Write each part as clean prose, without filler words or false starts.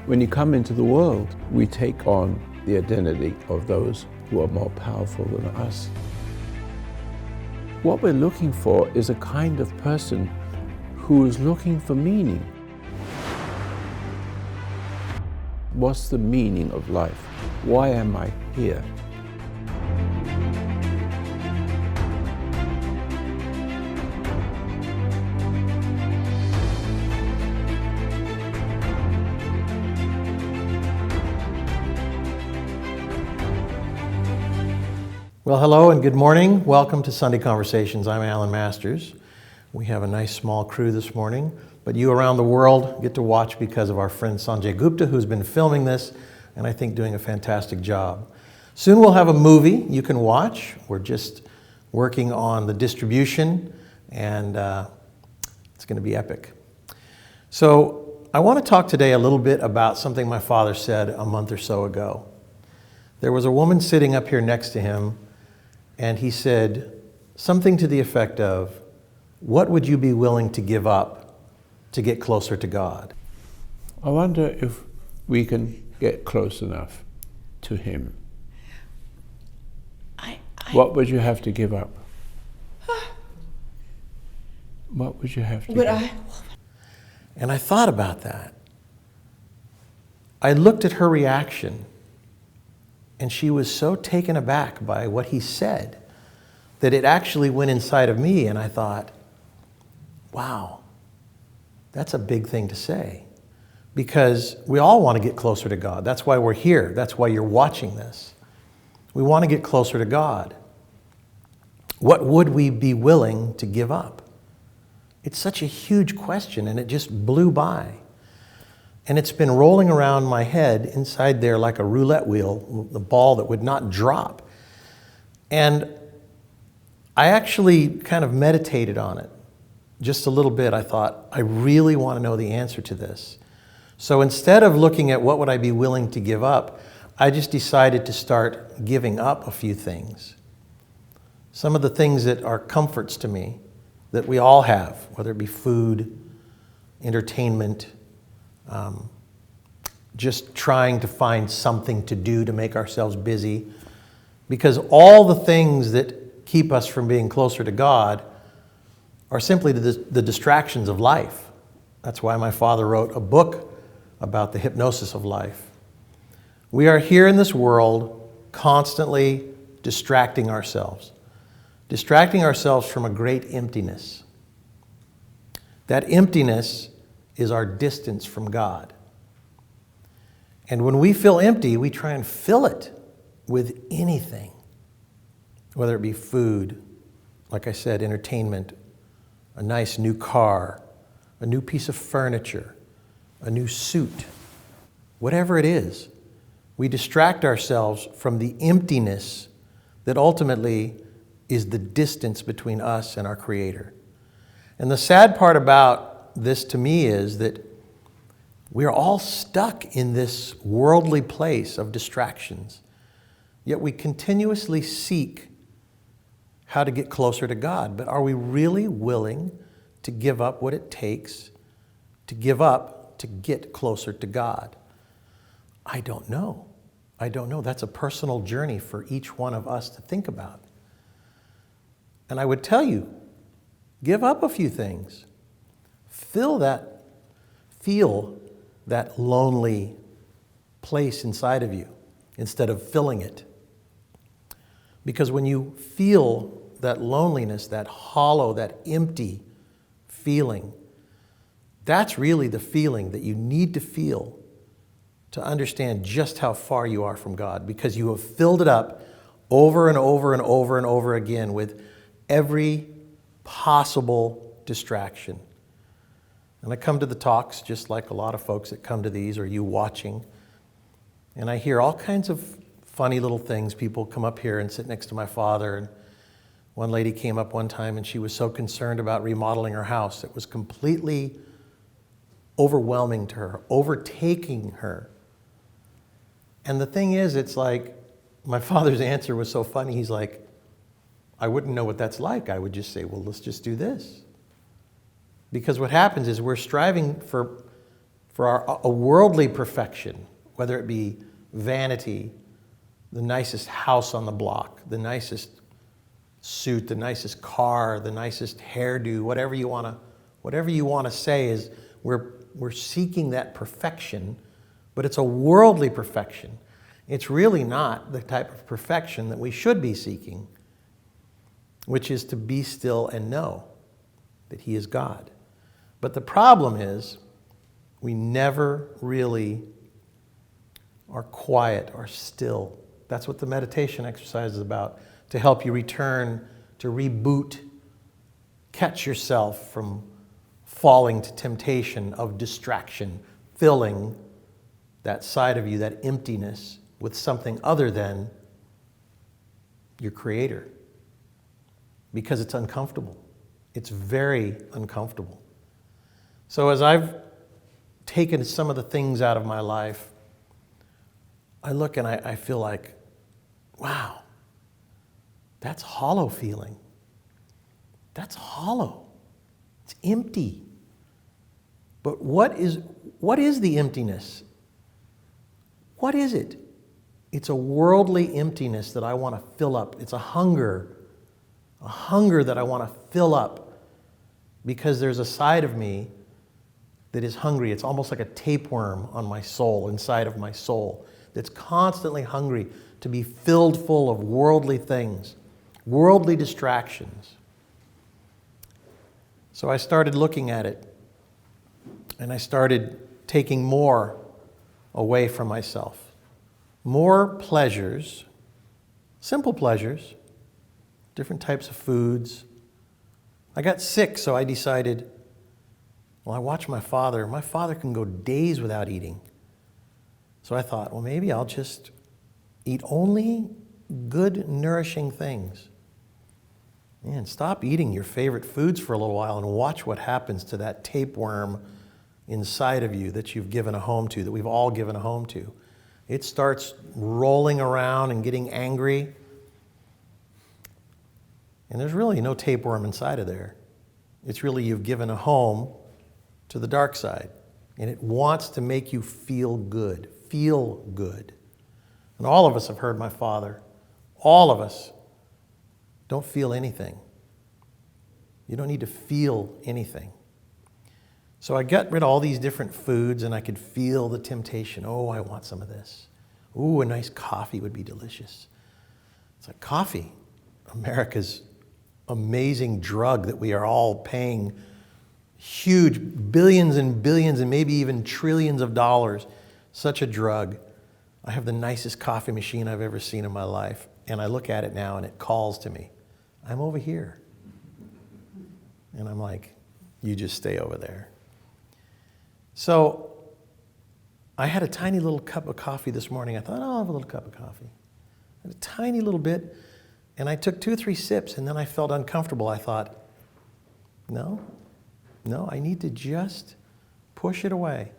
When you come into the world, we take on the identity of those who are more powerful than us. What we're looking for is a kind of person who is looking for meaning. What's the meaning of life? Why am I here? Well, hello and good morning. Welcome to Sunday Conversations. I'm Alan Masters. We have a nice small crew this morning, but you around the world get to watch because of our friend Sanjay Gupta, who's been filming this and I think doing a fantastic job. Soon we'll have a movie you can watch. We're just working on the distribution and it's going to be epic. So I want to talk today a little bit about something my father said a month or so ago. There was a woman sitting up here next to him, and he said something to the effect of, what would you be willing to give up to get closer to God? I wonder if we can get close enough to Him. What would you have to give up? What would you have to give up? And I thought about that. I looked at her reaction, and she was so taken aback by what he said that it actually went inside of me, and I thought, wow, that's a big thing to say. Because we all want to get closer to God. That's why we're here. That's why you're watching this. We want to get closer to God. What would we be willing to give up? It's such a huge question, and it just blew by. And it's been rolling around my head inside there like a roulette wheel, the ball that would not drop. And I actually kind of meditated on it just a little bit. I thought, I really want to know the answer to this. So instead of looking at what would I be willing to give up, I just decided to start giving up a few things. Some of the things that are comforts to me that we all have, whether it be food, entertainment, just trying to find something to do to make ourselves busy. Because all the things that keep us from being closer to God are simply the distractions of life. That's why my father wrote a book about the hypnosis of life. We are here in this world constantly distracting ourselves from a great emptiness. That emptiness is our distance from God. And when we feel empty, we try and fill it with anything, whether it be food, like I said, entertainment, a nice new car, a new piece of furniture, a new suit, whatever it is. We distract ourselves from the emptiness that ultimately is the distance between us and our Creator. And the sad part about this to me is that we're all stuck in this worldly place of distractions, yet we continuously seek how to get closer to God. But are we really willing to give up what it takes to give up to get closer to God? I don't know. That's a personal journey for each one of us to think about. And I would tell you, give up a few things. Feel that lonely place inside of you instead of filling it. Because when you feel that loneliness, that hollow, that empty feeling, that's really the feeling that you need to feel to understand just how far you are from God, because you have filled it up over and over and over and over again with every possible distraction. And I come to the talks just like a lot of folks that come to these, or you watching, and I hear all kinds of funny little things. People come up here and sit next to my father, and one lady came up one time and she was so concerned about remodeling her house. It was completely overwhelming to her, overtaking her. And the thing is, it's like, my father's answer was so funny. He's like, I wouldn't know what that's like. I would just say, well, let's just do this. Because what happens is we're striving for for a worldly perfection, whether it be vanity, the nicest house on the block, the nicest suit, the nicest car, the nicest hairdo, whatever you want to say is we're seeking that perfection, but it's a worldly perfection. It's really not the type of perfection that we should be seeking, which is to be still and know that He is God. But the problem is we never really are quiet or still. That's what the meditation exercise is about, to help you return, to reboot, catch yourself from falling to temptation of distraction, filling that side of you, that emptiness, with something other than your Creator. Because it's uncomfortable. It's very uncomfortable. So as I've taken some of the things out of my life, I look and I feel like, wow, that's hollow feeling. That's hollow. It's empty. But what is the emptiness? What is it? It's a worldly emptiness that I want to fill up. It's a hunger that I want to fill up because there's a side of me that is hungry. It's almost like a tapeworm on my soul, inside of my soul, that's constantly hungry to be filled full of worldly things, worldly distractions. So I started looking at it, and I started taking more away from myself. More pleasures, simple pleasures, different types of foods. I got sick, so I decided, well, I watched my father. My father can go days without eating. So I thought, well, maybe I'll just eat only good, nourishing things. Man, stop eating your favorite foods for a little while and watch what happens to that tapeworm inside of you that you've given a home to, that we've all given a home to. It starts rolling around and getting angry. And there's really no tapeworm inside of there. It's really you've given a home to the dark side. And it wants to make you feel good. Feel good. And all of us have heard my father. All of us don't feel anything. You don't need to feel anything. So I got rid of all these different foods and I could feel the temptation. Oh, I want some of this. Ooh, a nice coffee would be delicious. It's like coffee, America's amazing drug that we are all paying huge billions and billions and maybe even trillions of dollars. Such a drug. I have the nicest coffee machine I've ever seen in my life. And I look at it now and it calls to me. I'm over here. And I'm like, you just stay over there. So I had a tiny little cup of coffee this morning. I thought, I'll have a little cup of coffee. I had a tiny little bit. And I took 2 or 3 sips and then I felt uncomfortable. I thought, no, I need to just push it away.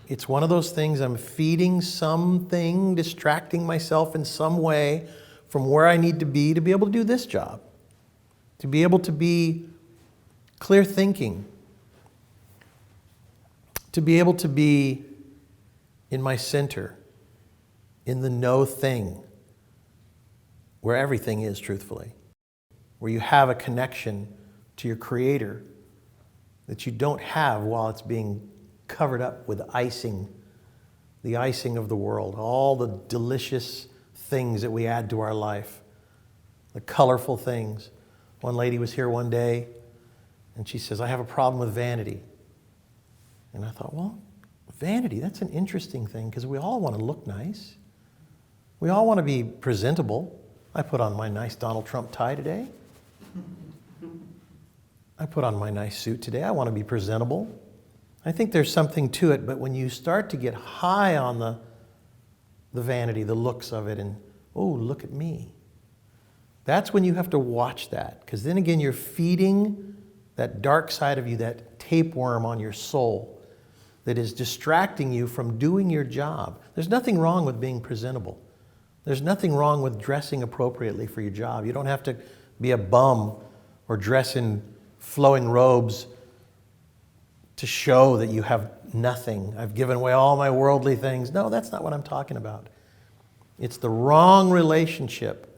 It's one of those things, I'm feeding something, distracting myself in some way from where I need to be able to do this job, to be able to be clear thinking, to be able to be in my center, in the know thing, where everything is, truthfully, where you have a connection to your Creator that you don't have while it's being covered up with icing, the icing of the world, all the delicious things that we add to our life, the colorful things. One lady was here one day, and she says, I have a problem with vanity. And I thought, well, vanity, that's an interesting thing, because we all want to look nice. We all want to be presentable. I put on my nice Donald Trump tie today. I put on my nice suit today. I want to be presentable. I think there's something to it, but when you start to get high on the vanity, the looks of it, and, oh, look at me, that's when you have to watch that, because then again, you're feeding that dark side of you, that tapeworm on your soul that is distracting you from doing your job. There's nothing wrong with being presentable. There's nothing wrong with dressing appropriately for your job. You don't have to be a bum or dress in flowing robes to show that you have nothing. I've given away all my worldly things. No, that's not what I'm talking about. It's the wrong relationship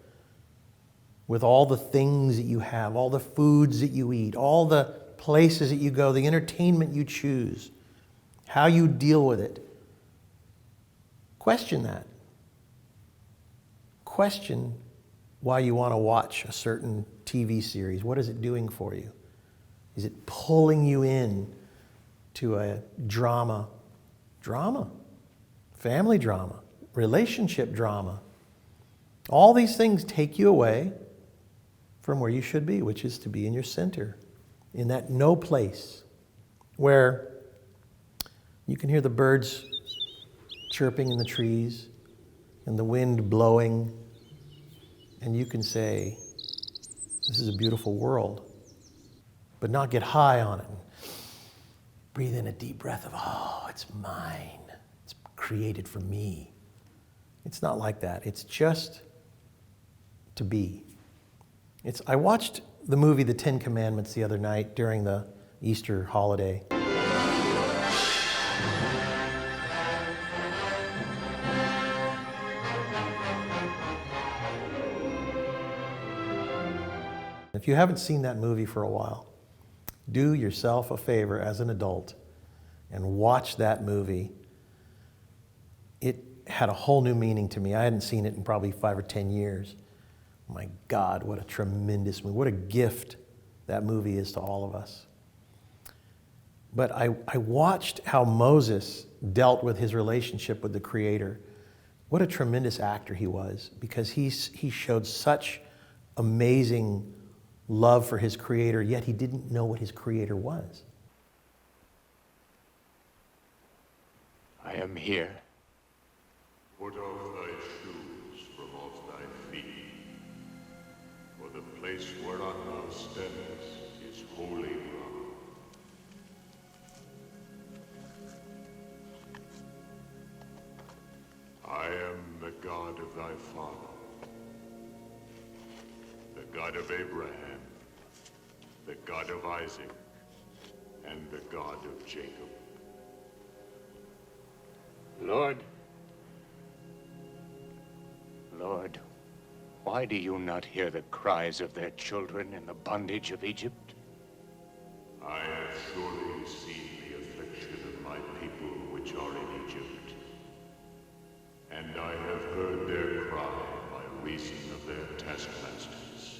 with all the things that you have, all the foods that you eat, all the places that you go, the entertainment you choose, how you deal with it. Question that. Question why you want to watch a certain TV series. What is it doing for you? Is it pulling you in to a drama, family drama, relationship drama? All these things take you away from where you should be, which is to be in your center, in that no place where you can hear the birds chirping in the trees and the wind blowing, and you can say, this is a beautiful world, but not get high on it. Breathe in a deep breath of, oh, it's mine. It's created for me. It's not like that. It's just to be. I watched the movie The Ten Commandments the other night during the Easter holiday. If you haven't seen that movie for a while, do yourself a favor as an adult and watch that movie. It had a whole new meaning to me. I hadn't seen it in probably 5 or 10 years. My God, what a tremendous movie. What a gift that movie is to all of us. But I watched how Moses dealt with his relationship with the Creator. What a tremendous actor he was, because he showed such amazing love for his Creator, yet he didn't know what his Creator was. I am here. Put off thy shoes from off thy feet, for the place whereon thou standest is holy ground. I am the God of thy father, the God of Abraham, the God of Isaac, and the God of Jacob. Lord, why do you not hear the cries of their children in the bondage of Egypt? I have surely seen the affliction of my people which are in Egypt, and I have heard their cry by reason of their taskmasters,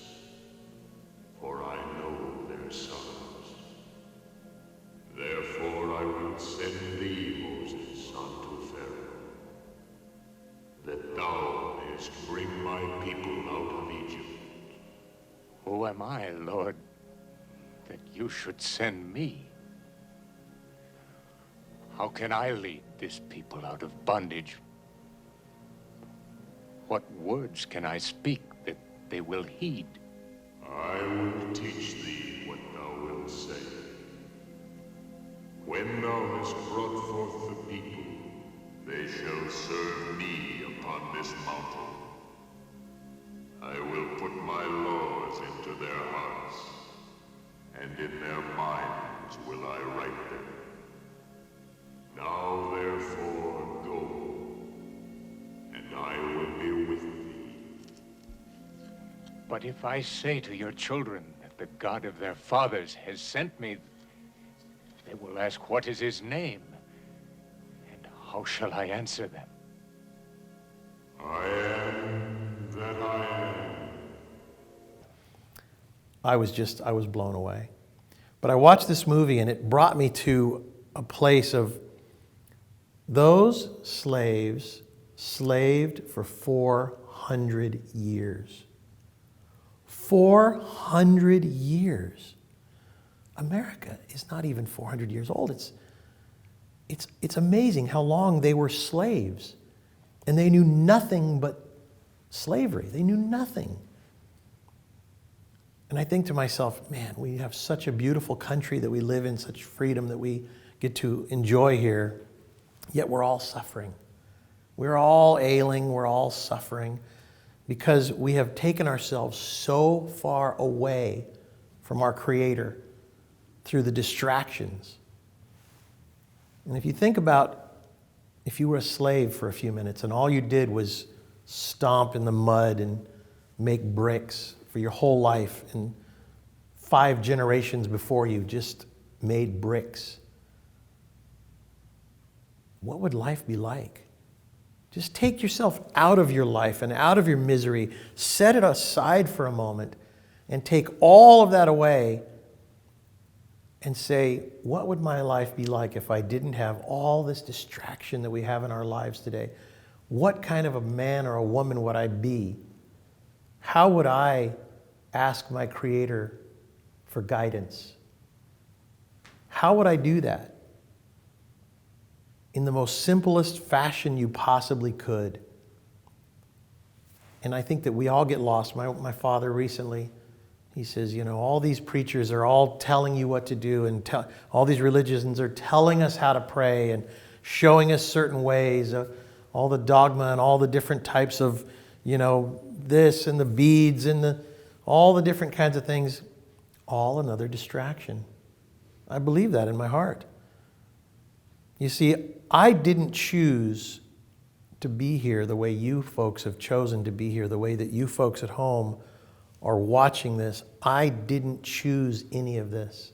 for I know their sorrows. Therefore I will send thee, Moses, unto Pharaoh, that thou mayest bring my people out of Egypt. Who am I, Lord, that you should send me? How can I lead this people out of bondage? What words can I speak that they will heed? I will teach thee what thou wilt say. When thou hast brought forth the people, they shall serve me upon this mountain. I will put my laws into their hearts, and in their minds will I write them. Now therefore go, and I will be with thee. But if I say to your children that the God of their fathers has sent me, they will ask, what is his name? And how shall I answer them? I am that I am. I was blown away. But I watched this movie and it brought me to a place of those slaves slaved for 400 years. 400 years. America is not even 400 years old. It's amazing how long they were slaves. And they knew nothing but slavery. They knew nothing. And I think to myself, man, we have such a beautiful country that we live in, such freedom that we get to enjoy here, yet we're all suffering. We're all ailing, we're all suffering, because we have taken ourselves so far away from our Creator through the distractions And if you think about if you were a slave for a few minutes and all you did was stomp in the mud and make bricks for your whole life, and 5 generations before you just made bricks, what would life be like? Just take yourself out of your life and out of your misery, set it aside for a moment, and take all of that away and say, what would my life be like if I didn't have all this distraction that we have in our lives today? What kind of a man or a woman would I be? How would I ask my Creator for guidance? How would I do that? In the most simplest fashion you possibly could. And I think that we all get lost. My father recently, he says, all these preachers are all telling you what to do, and all these religions are telling us how to pray and showing us certain ways, all the dogma and all the different types of, this and the beads and all the different kinds of things, all another distraction. I believe that in my heart. You see, I didn't choose to be here the way you folks have chosen to be here, the way that you folks at home are watching this. I didn't choose any of this.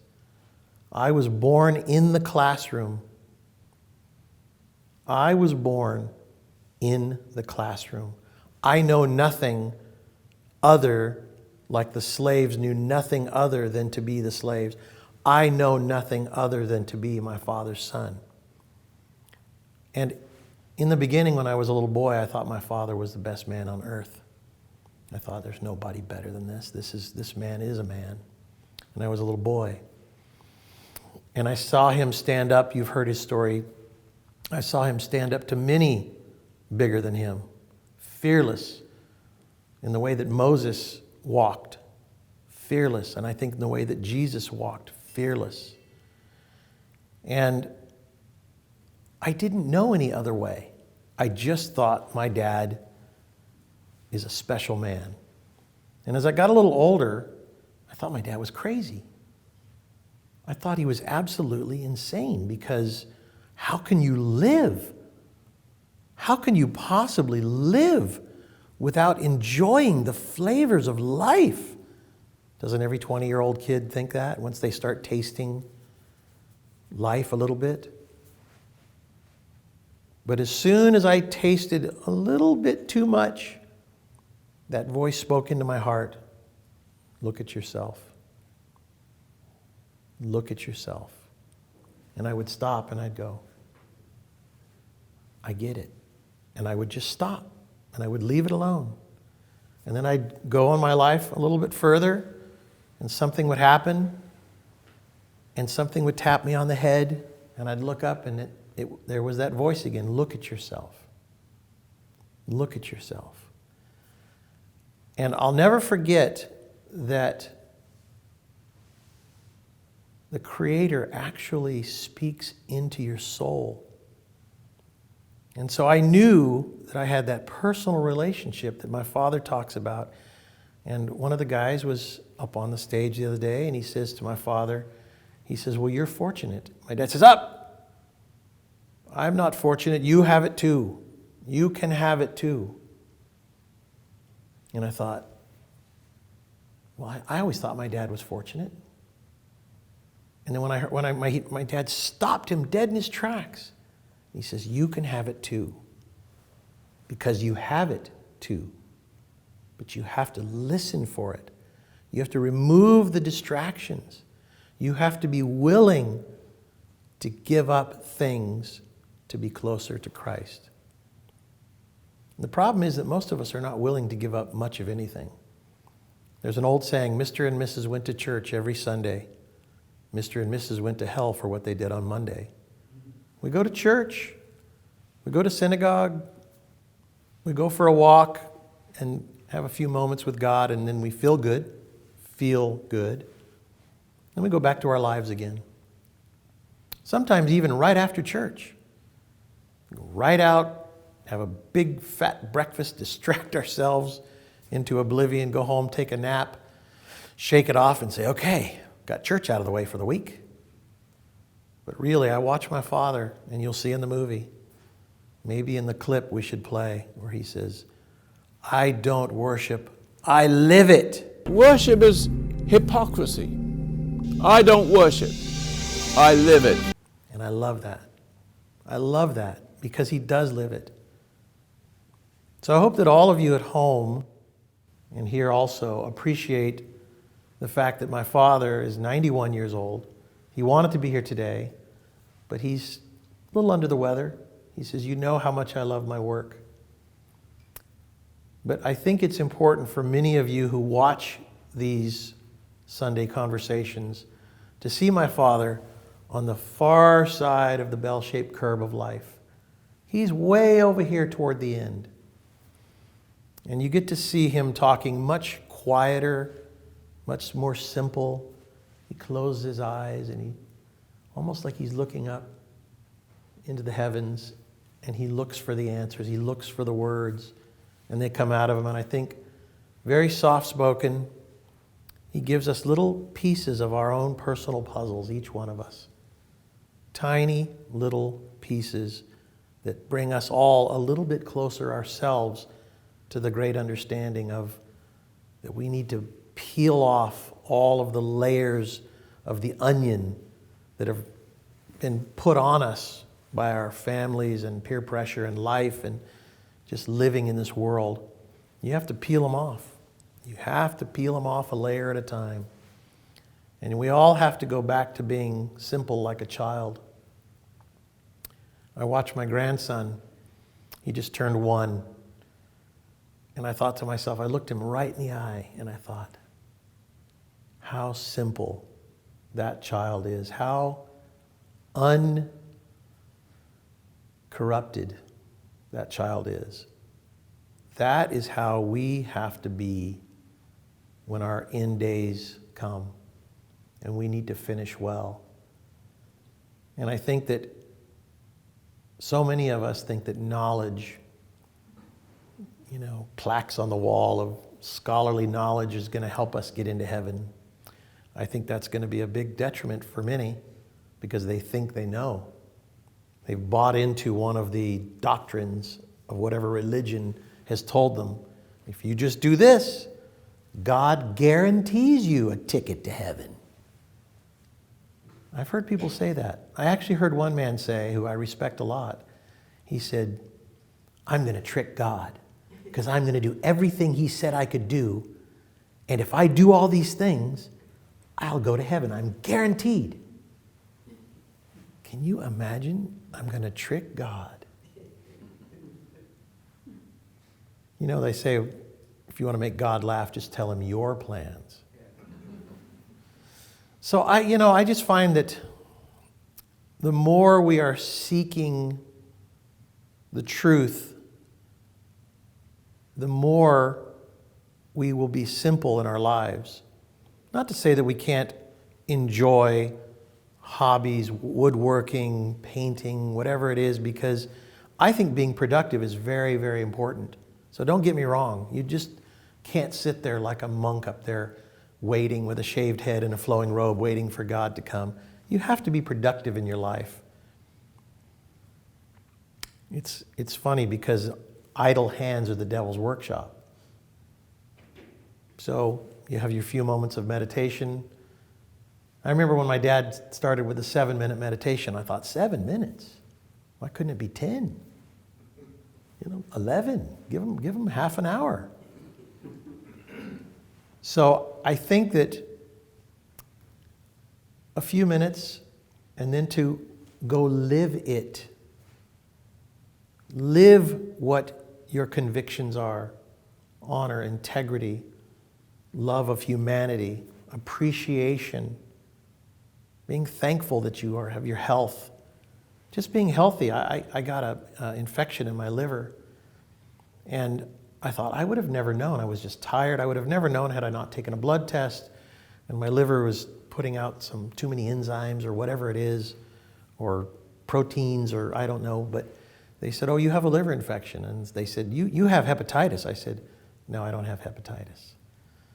I was born in the classroom. I was born in the classroom. I know nothing other, like the slaves knew nothing other than to be the slaves. I know nothing other than to be my Father's son. And in the beginning, when I was a little boy, I thought my father was the best man on earth. I thought there's nobody better than this. This man is a man. And I was a little boy. And I saw him stand up. You've heard his story. I saw him stand up to many bigger than him, fearless in the way that Moses walked, fearless. And I think in the way that Jesus walked, fearless. And I didn't know any other way. I just thought my dad is a special man. And as I got a little older, I thought my dad was crazy. I thought he was absolutely insane, because how can you live? How can you possibly live without enjoying the flavors of life? Doesn't every 20-year-old kid think that once they start tasting life a little bit? But as soon as I tasted a little bit too much, that voice spoke into my heart, look at yourself. Look at yourself. And I would stop and I'd go, I get it. And I would just stop and I would leave it alone. And then I'd go on my life a little bit further, and something would happen, and something would tap me on the head, and I'd look up, and there was that voice again. Look at yourself. Look at yourself. And I'll never forget that the Creator actually speaks into your soul. And so I knew that I had that personal relationship that my father talks about. And one of the guys was up on the stage the other day, and he says to my father, he says, well, you're fortunate. My dad says, up! I'm not fortunate. You have it too. You can have it too. And I thought, well, I always thought my dad was fortunate. And then when my dad stopped him dead in his tracks, he says, you can have it too. Because you have it too. But you have to listen for it. You have to remove the distractions. You have to be willing to give up things to be closer to Christ. The problem is that most of us are not willing to give up much of anything. There's an old saying, Mr. and Mrs. went to church every Sunday. Mr. and Mrs. went to hell for what they did on Monday. We go to church, we go to synagogue, we go for a walk and have a few moments with God, and then we feel good. Then we go back to our lives again. Sometimes even right after church. Go right out, have a big fat breakfast, distract ourselves into oblivion, go home, take a nap, shake it off and say, okay, got church out of the way for the week. But really, I watch my father, and you'll see in the movie, maybe in the clip we should play, where he says, I don't worship, I live it. Worship is hypocrisy. I don't worship, I live it. And I love that. I love that because he does live it. So I hope that all of you at home and here also appreciate the fact that my father is 91 years old. He wanted to be here today, but he's a little under the weather. He says, you know how much I love my work. But I think it's important for many of you who watch these Sunday conversations to see my father on the far side of the bell-shaped curve of life. He's way over here toward the end. And you get to see him talking much quieter, much more simple. He closes his eyes and he, almost like he's looking up into the heavens, and he looks for the answers. He looks for the words, and they come out of him. And I think very soft-spoken. He gives us little pieces of our own personal puzzles, each one of us. Tiny little pieces that bring us all a little bit closer ourselves to the great understanding of that we need to peel off all of the layers of the onion that have been put on us by our families and peer pressure and life and just living in this world. You have to peel them off. You have to peel them off a layer at a time. And we all have to go back to being simple like a child. I watched my grandson. He just turned 1. And I thought to myself, I looked him right in the eye and I thought, how simple that child is. How uncorrupted that child is. That is how we have to be when our end days come. And we need to finish well. And I think that so many of us think that knowledge, plaques on the wall of scholarly knowledge is going to help us get into heaven. I think that's going to be a big detriment for many because they think they know. They've bought into one of the doctrines of whatever religion has told them. If you just do this, God guarantees you a ticket to heaven. I've heard people say that. I actually heard one man say, who I respect a lot, he said, I'm going to trick God because I'm going to do everything he said I could do. And if I do all these things, I'll go to heaven. I'm guaranteed. Can you imagine? I'm going to trick God. They say, if you want to make God laugh, just tell him your plans. So I just find that the more we are seeking the truth, the more we will be simple in our lives. Not to say that we can't enjoy hobbies, woodworking, painting, whatever it is, because I think being productive is very, very important. So don't get me wrong. You just can't sit there like a monk up there waiting with a shaved head and a flowing robe, waiting for God to come. You have to be productive in your life. It's funny because idle hands are the devil's workshop. So you have your few moments of meditation. I remember when my dad started with a 7-minute meditation, I thought, 7 minutes? Why couldn't it be 10? 11. Give him half an hour. So I think that a few minutes and then to go live it. Live what your convictions are. Honor, integrity, love of humanity, appreciation, being thankful that you have your health. Just being healthy. I got an infection in my liver, and I thought I would have never known. I was just tired. I would have never known had I not taken a blood test, and my liver was putting out some too many enzymes or whatever it is, or proteins, or I don't know, but they said, oh, you have a liver infection. And they said, you have hepatitis. I said, no, I don't have hepatitis.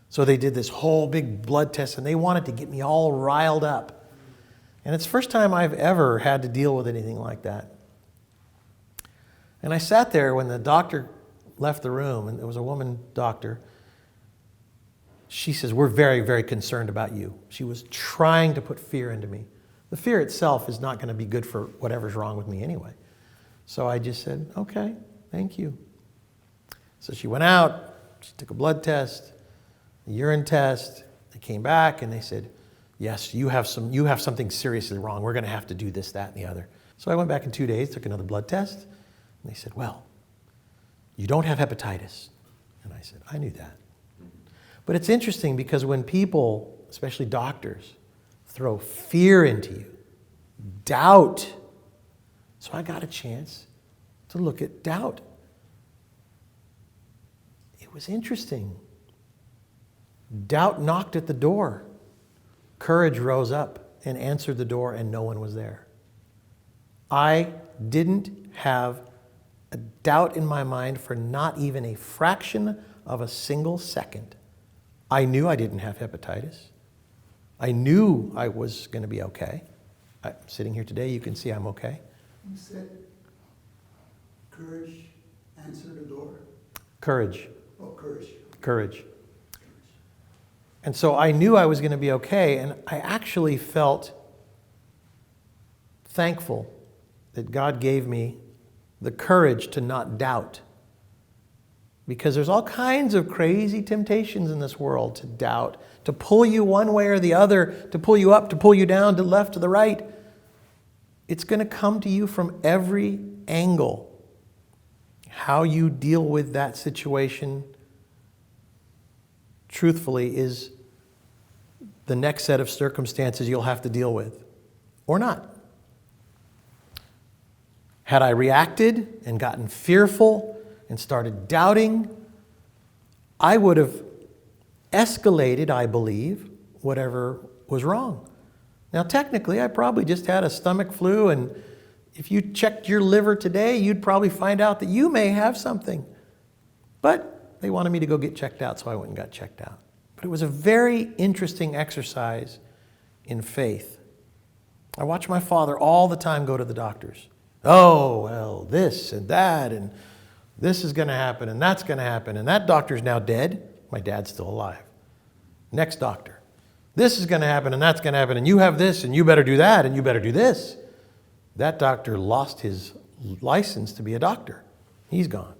So they did this whole big blood test, and they wanted to get me all riled up. And it's the first time I've ever had to deal with anything like that. And I sat there when the doctor left the room, and there was a woman doctor. She says, we're very, very concerned about you. She was trying to put fear into me. The fear itself is not going to be good for whatever's wrong with me anyway. So I just said, okay, thank you. So she went out, she took a blood test, a urine test. They came back and they said, yes, you have something seriously wrong. We're going to have to do this, that, and the other. So I went back in 2 days, took another blood test, and they said, well, you don't have hepatitis. And I said, I knew that. But it's interesting because when people, especially doctors, throw fear into you, doubt. So I got a chance to look at doubt. It was interesting. Doubt knocked at the door. Courage rose up and answered the door, and no one was there. I didn't have a doubt in my mind for not even a fraction of a single second. I knew I didn't have hepatitis. I knew I was going to be okay. I'm sitting here today, you can see I'm okay. You said courage answered the door? Courage. Oh, courage. Courage. And so I knew I was going to be okay, and I actually felt thankful that God gave me the courage to not doubt. Because there's all kinds of crazy temptations in this world to doubt, to pull you one way or the other, to pull you up, to pull you down, to the left, to the right. It's going to come to you from every angle. How you deal with that situation, truthfully, is the next set of circumstances you'll have to deal with, or not. Had I reacted and gotten fearful and started doubting, I would have escalated, I believe, whatever was wrong. Now, technically, I probably just had a stomach flu, and if you checked your liver today, you'd probably find out that you may have something. But they wanted me to go get checked out, so I went and got checked out. But it was a very interesting exercise in faith. I watched my father all the time go to the doctors. Oh, well, this and that, and this is going to happen, and that's going to happen, and that doctor's now dead. My dad's still alive. Next doctor. This is going to happen, and that's going to happen, and you have this, and you better do that, and you better do this. That doctor lost his license to be a doctor. He's gone.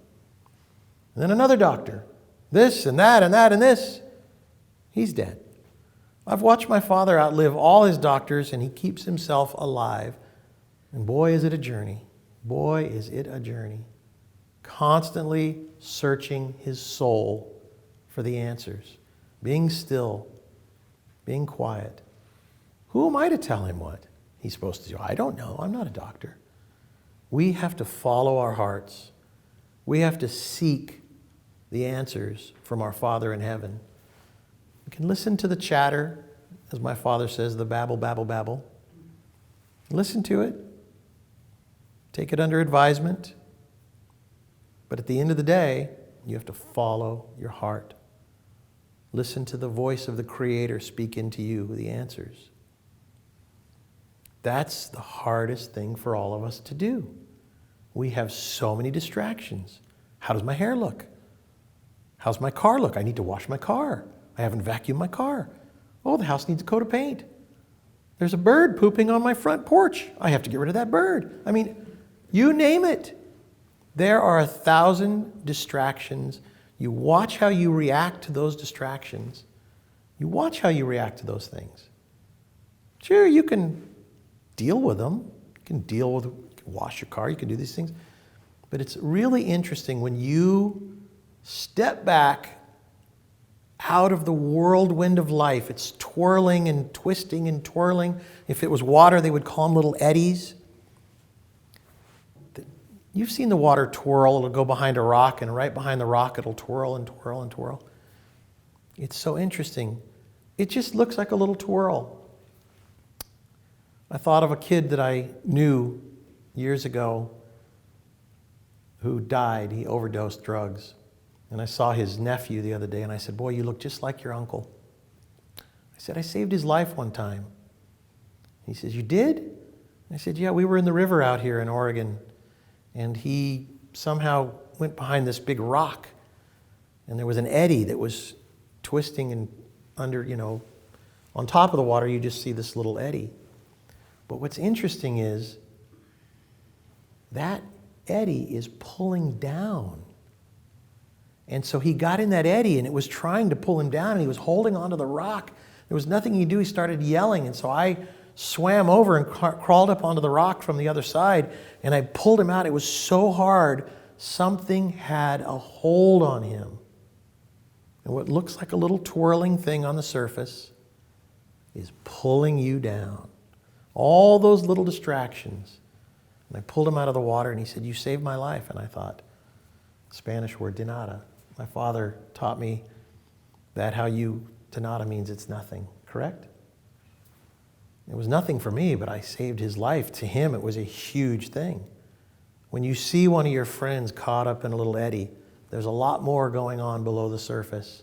And then another doctor. This and that and that and this. He's dead. I've watched my father outlive all his doctors, and he keeps himself alive. And boy, is it a journey. Boy, is it a journey. Constantly searching his soul for the answers. Being still. Being quiet. Who am I to tell him what he's supposed to do? I don't know. I'm not a doctor. We have to follow our hearts. We have to seek the answers from our Father in heaven. We can listen to the chatter, as my father says, the babble, babble, babble. Listen to it. Take it under advisement. But at the end of the day, you have to follow your heart. Listen to the voice of the Creator speak into you the answers. That's the hardest thing for all of us to do. We have so many distractions. How does my hair look? How's my car look? I need to wash my car. I haven't vacuumed my car. Oh, the house needs a coat of paint. There's a bird pooping on my front porch. I have to get rid of that bird. I mean, you name it. There are 1,000 distractions. You watch how you react to those distractions. You watch how you react to those things. Sure, you can deal with them. You can wash your car. You can do these things. But it's really interesting when you step back out of the whirlwind of life. It's twirling and twisting and twirling. If it was water, they would call them little eddies. You've seen the water twirl. It'll go behind a rock, and right behind the rock, it'll twirl and twirl and twirl. It's so interesting. It just looks like a little twirl. I thought of a kid that I knew years ago who died. He overdosed drugs. And I saw his nephew the other day, and I said, boy, you look just like your uncle. I said, I saved his life one time. He says, "You did?" And I said, "Yeah, we were in the river out here in Oregon." And he somehow went behind this big rock. And there was an eddy that was twisting and under, on top of the water, you just see this little eddy. But what's interesting is that eddy is pulling down. And so he got in that eddy and it was trying to pull him down and he was holding onto the rock. There was nothing he could do. He started yelling. And so I swam over and crawled up onto the rock from the other side and I pulled him out. It was so hard. Something had a hold on him. And what looks like a little twirling thing on the surface is pulling you down. All those little distractions. And I pulled him out of the water and he said, "You saved my life." And I thought, Spanish word, de nada. My father taught me that de nada means it's nothing, correct? It was nothing for me, but I saved his life. To him, it was a huge thing. When you see one of your friends caught up in a little eddy, there's a lot more going on below the surface.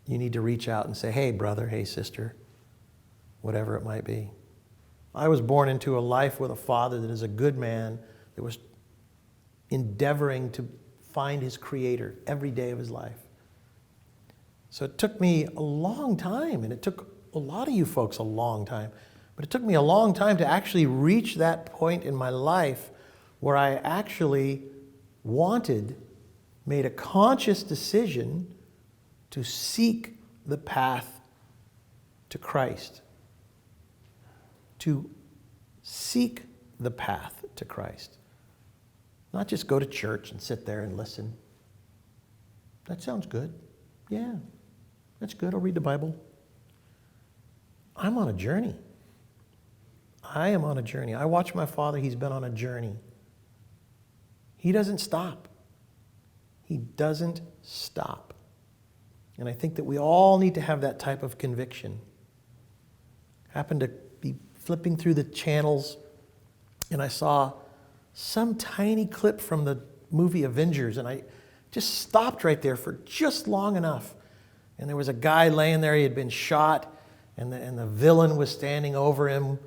You need to reach out and say, "Hey, brother, hey, sister," whatever it might be. I was born into a life with a father that is a good man, that was endeavoring to find his creator every day of his life. So it took me a long time, and it took a lot of you folks a long time, but it took me a long time to actually reach that point in my life where I actually made a conscious decision to seek the path to Christ. To seek the path to Christ. Not just go to church and sit there and listen. That sounds good. Yeah, that's good. I'll read the Bible. I'm on a journey. I am on a journey. I watch my father. He's been on a journey. He doesn't stop. He doesn't stop. And I think that we all need to have that type of conviction. Happened to be flipping through the channels and I saw some tiny clip from the movie Avengers, and I just stopped right there for just long enough. And there was a guy laying there, he had been shot, and the villain was standing over him.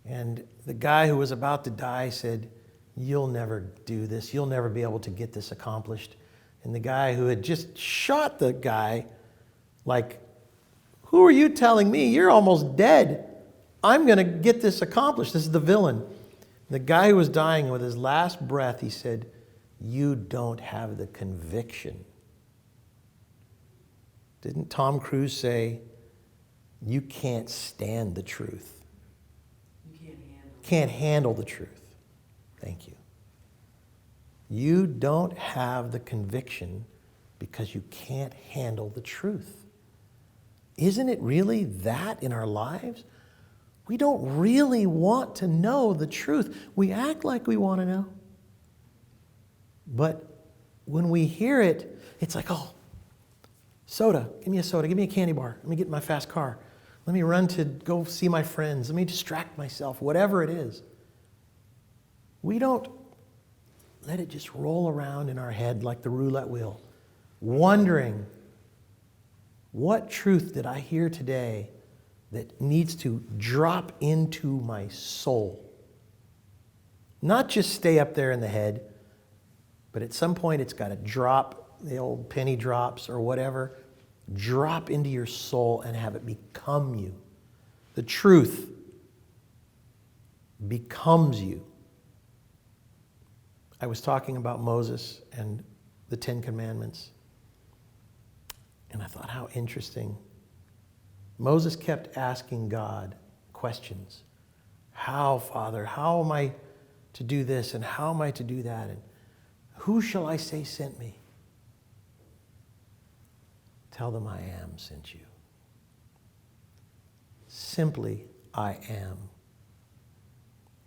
And the guy who was about to die said, "You'll never do this. You'll never be able to get this accomplished." And the guy who had just shot the guy, like, "Who are you telling me? You're almost dead. I'm going to get this accomplished." This is the villain. The guy who was dying, with his last breath, he said, "You don't have the conviction." Didn't Tom Cruise say, "You can't stand the truth"? You can't handle the truth. Thank you. You don't have the conviction because you can't handle the truth. Isn't it really that in our lives? We don't really want to know the truth. We act like we want to know. But when we hear it, it's like, "Oh, soda, give me a soda, give me a candy bar, let me get in my fast car, let me run to go see my friends, let me distract myself," whatever it is. We don't let it just roll around in our head like the roulette wheel, wondering, what truth did I hear today that needs to drop into my soul? Not just stay up there in the head, but at some point it's got to drop, the old penny drops or whatever, drop into your soul and have it become you. The truth becomes you. I was talking about Moses and the Ten Commandments, and I thought, how interesting. Moses kept asking God questions. "How, Father? How am I to do this? And how am I to do that? And who shall I say sent me?" "Tell them I am sent you." Simply, I am.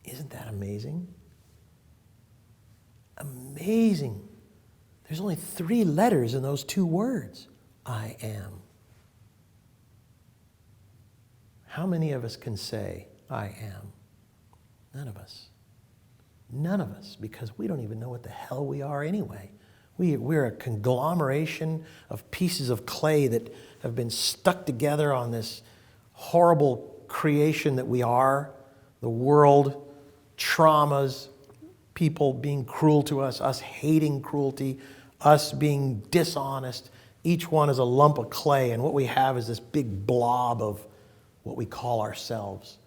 Isn't that amazing? Amazing. There's only 3 letters in those 2 words. I am. How many of us can say, "I am"? None of us. None of us, because we don't even know what the hell we are anyway. We're a conglomeration of pieces of clay that have been stuck together on this horrible creation that we are, the world, traumas, people being cruel to us hating cruelty, us being dishonest. Each one is a lump of clay, and what we have is this big blob of what we call ourselves.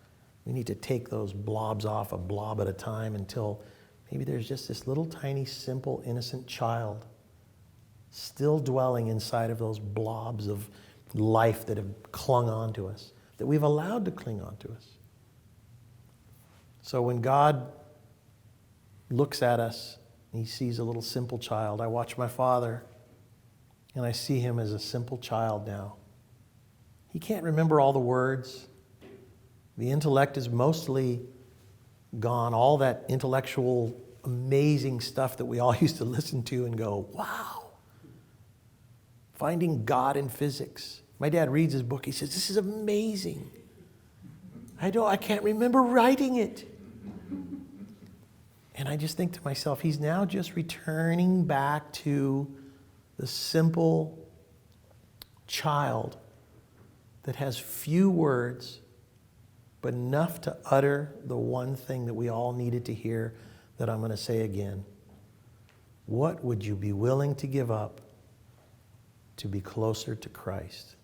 We need to take those blobs off a blob at a time until maybe there's just this little tiny, simple, innocent child still dwelling inside of those blobs of life that have clung on to us, that we've allowed to cling on to us. So when God looks at us and he sees a little simple child, I watch my father and I see him as a simple child now. He can't remember all the words. The intellect is mostly gone. All that intellectual, amazing stuff that we all used to listen to and go, wow. Finding God in physics. My dad reads his book. He says, this is amazing. I can't remember writing it. And I just think to myself, he's now just returning back to the simple child that has few words, but enough to utter the one thing that we all needed to hear that I'm going to say again. What would you be willing to give up to be closer to Christ?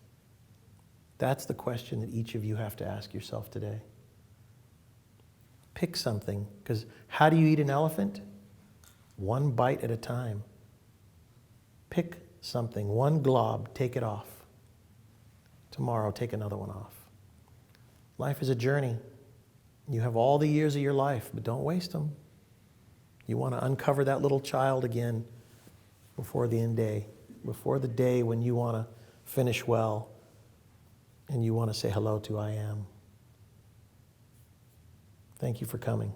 That's the question that each of you have to ask yourself today. Pick something, because how do you eat an elephant? One bite at a time. Pick something, one glob, take it off. Tomorrow, take another one off. Life is a journey. You have all the years of your life, but don't waste them. You want to uncover that little child again before the end day, before the day when you want to finish well and you want to say hello to I am. Thank you for coming.